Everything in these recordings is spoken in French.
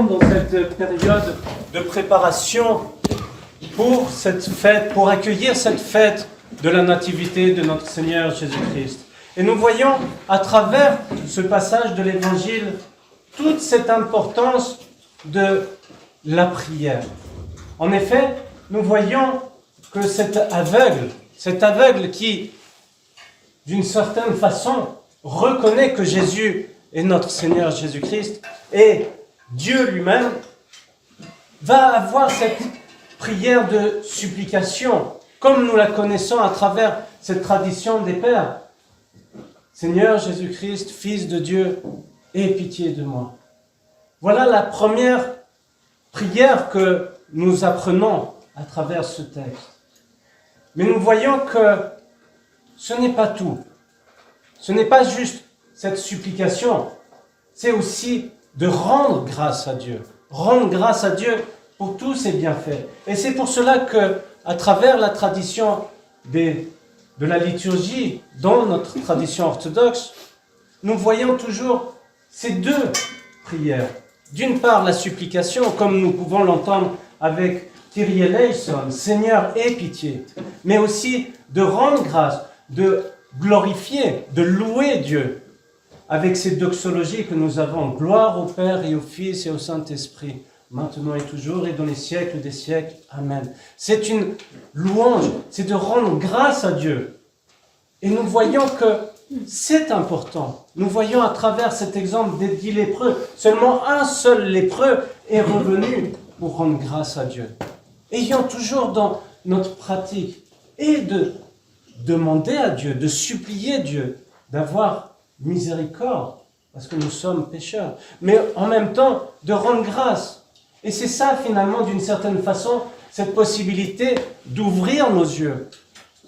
sommes dans cette période de préparation pour cette fête, pour accueillir cette fête de la nativité de notre Seigneur Jésus-Christ. Et nous voyons à travers ce passage de l'Évangile toute cette importance de la prière. En effet, nous voyons que cet aveugle qui, d'une certaine façon, reconnaît que Jésus est notre Seigneur Jésus-Christ et Dieu lui-même, va avoir cette prière de supplication, comme nous la connaissons à travers cette tradition des pères. Seigneur Jésus-Christ, Fils de Dieu, aie pitié de moi. Voilà la première prière que nous apprenons à travers ce texte. Mais nous voyons que ce n'est pas tout. Ce n'est pas juste cette supplication, c'est aussi de rendre grâce à Dieu. Rendre grâce à Dieu pour tous ses bienfaits. Et c'est pour cela que, à travers la tradition de la liturgie, dans notre tradition orthodoxe, nous voyons toujours ces deux prières. D'une part, la supplication, comme nous pouvons l'entendre avec Kyrie eleison, Seigneur, aie pitié, mais aussi de rendre grâce, de glorifier, de louer Dieu, avec ces doxologies que nous avons. Gloire au Père et au Fils et au Saint-Esprit, maintenant et toujours et dans les siècles des siècles. Amen. C'est une louange, c'est de rendre grâce à Dieu. Et nous voyons que c'est important. Nous voyons à travers cet exemple des 10 lépreux, seulement un seul lépreux est revenu pour rendre grâce à Dieu. Ayons toujours dans notre pratique et de demander à Dieu, de supplier Dieu, d'avoir miséricorde, parce que nous sommes pécheurs, mais en même temps de rendre grâce. Et c'est ça finalement, d'une certaine façon, cette possibilité d'ouvrir nos yeux.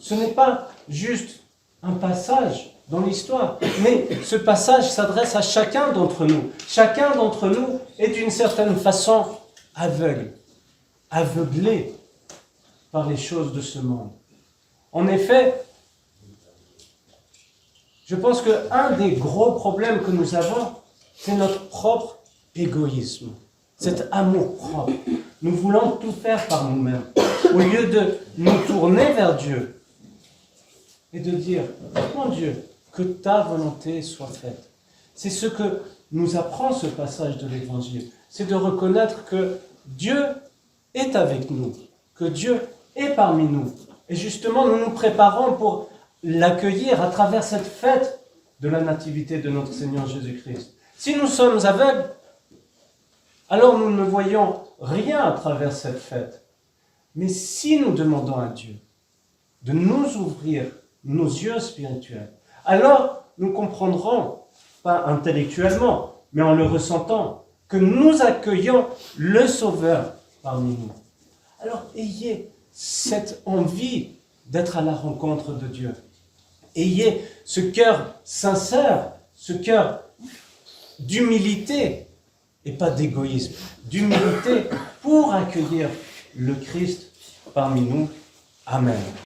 Ce n'est pas juste un passage dans l'histoire, mais ce passage s'adresse à chacun d'entre nous. Chacun d'entre nous est d'une certaine façon aveuglé par les choses de ce monde. En effet, je pense qu'un des gros problèmes que nous avons, c'est notre propre égoïsme, cet amour propre. Nous voulons tout faire par nous-mêmes, au lieu de nous tourner vers Dieu et de dire, mon Dieu, que ta volonté soit faite. C'est ce que nous apprend ce passage de l'Évangile, c'est de reconnaître que Dieu est avec nous, que Dieu est parmi nous. Et justement, nous nous préparons pour l'accueillir à travers cette fête de la nativité de notre Seigneur Jésus-Christ. Si nous sommes aveugles, alors nous ne voyons rien à travers cette fête. Mais si nous demandons à Dieu de nous ouvrir nos yeux spirituels, alors nous comprendrons, pas intellectuellement, mais en le ressentant, que nous accueillons le Sauveur parmi nous. Alors ayez cette envie d'être à la rencontre de Dieu. Ayez ce cœur sincère, ce cœur d'humilité, et pas d'égoïsme, d'humilité pour accueillir le Christ parmi nous. Amen.